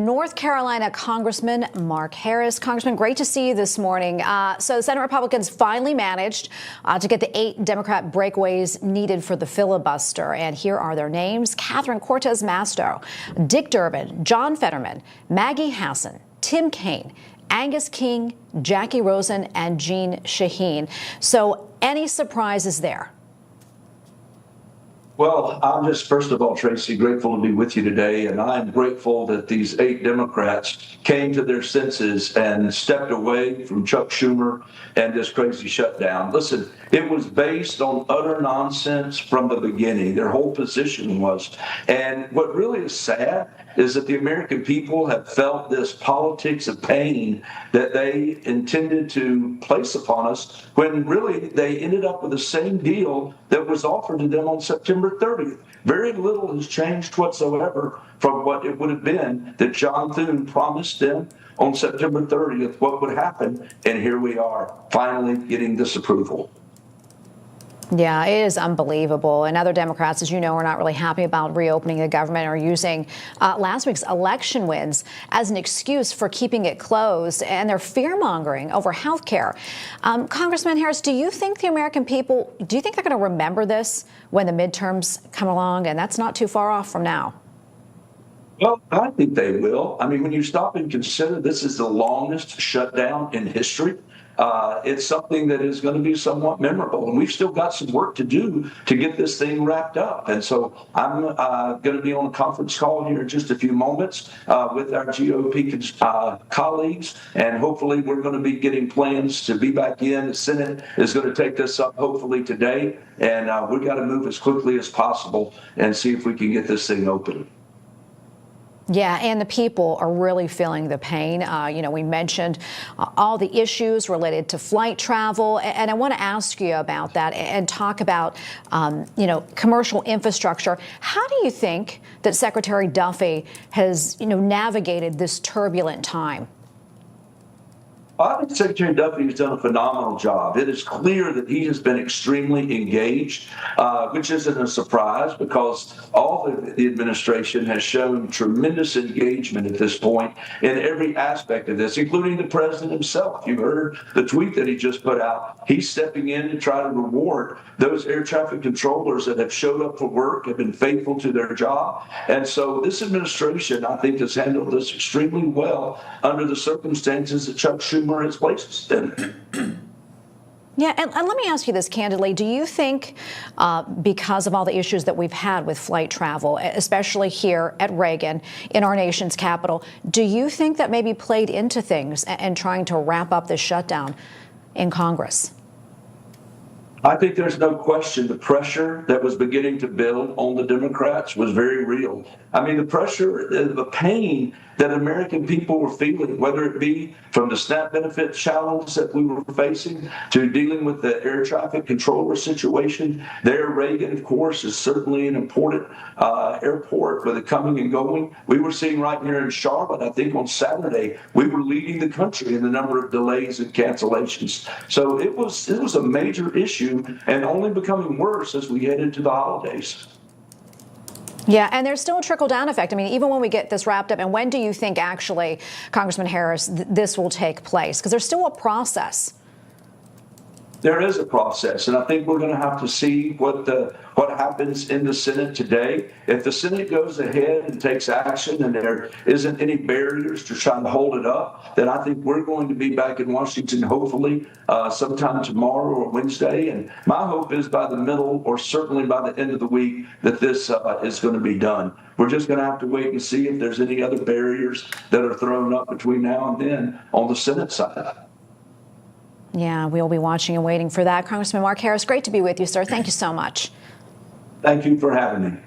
North Carolina Congressman Mark Harris. Congressman, great to see you this morning. So Senate Republicans finally managed to get the 8 Democrat breakaways needed for the filibuster. And here are their names: Catherine Cortez Masto, Dick Durbin, John Fetterman, Maggie Hassan, Tim Kaine, Angus King, Jackie Rosen, and Jeanne Shaheen. So any surprises there? Well, I'm just, first of all, Tracy, grateful to be with you today. And I'm grateful that these 8 Democrats came to their senses and stepped away from Chuck Schumer and this crazy shutdown. Listen, it was based on utter nonsense from the beginning. Their whole position was. And what really is sad is that the American people have felt this politics of pain that they intended to place upon us, when really they ended up with the same deal that was offered to them on September 30th. Very little has changed whatsoever from what it would have been that John Thune promised them on September 30th what would happen, and here we are, finally getting this approval. Yeah, it is unbelievable. And other Democrats, as you know, are not really happy about reopening the government, or using last week's election wins as an excuse for keeping it closed. And they're fear-mongering over health care. Congressman Harris, do you think the American people, do you think they're going to remember this when the midterms come along? And that's not too far off from now. Well, I think they will. I mean, when you stop and consider this is the longest shutdown in history, it's something that is going to be somewhat memorable. And we've still got some work to do to get this thing wrapped up. And so I'm going to be on a conference call here in just a few moments with our GOP colleagues. And hopefully we're going to be getting plans to be back in. The Senate is going to take this up hopefully today. And we've got to move as quickly as possible and see if we can get this thing open. Yeah, and the people are really feeling the pain. We mentioned all the issues related to flight travel, and I want to ask you about that and talk about, commercial infrastructure. How do you think that Secretary Duffy has, navigated this turbulent time? I think Secretary Duffy has done a phenomenal job. It is clear that he has been extremely engaged, which isn't a surprise because all of the administration has shown tremendous engagement at this point in every aspect of this, including the president himself. You heard the tweet that he just put out. He's stepping in to try to reward those air traffic controllers that have showed up for work, have been faithful to their job. And so this administration, I think, has handled this extremely well under the circumstances that Chuck Schumer has placed in. Yeah, and let me ask you this candidly. Do you think, because of all the issues that we've had with flight travel, especially here at Reagan, in our nation's capital, do you think that maybe played into things and trying to wrap up this shutdown in Congress? I think there's no question the pressure that was beginning to build on the Democrats was very real. I mean, the pressure, the pain that American people were feeling, whether it be from the SNAP benefit challenge that we were facing to dealing with the air traffic controller situation. There, Reagan, of course, is certainly an important airport with it coming and going. We were seeing right here in Charlotte, I think on Saturday, we were leading the country in the number of delays and cancellations. So it was a major issue, and only becoming worse as we head into the holidays. Yeah, and there's still a trickle-down effect. I mean, even when we get this wrapped up, and when do you think actually, Congressman Harris, this will take place? Because there's still a process. There is a process, and I think we're going to have to see what happens in the Senate today. If the Senate goes ahead and takes action and there isn't any barriers to trying to hold it up, then I think we're going to be back in Washington hopefully sometime tomorrow or Wednesday. And my hope is by the middle or certainly by the end of the week that this is going to be done. We're just going to have to wait and see if there's any other barriers that are thrown up between now and then on the Senate side. Yeah, we'll be watching and waiting for that. Congressman Mark Harris, great to be with you, sir. Thank you so much. Thank you for having me.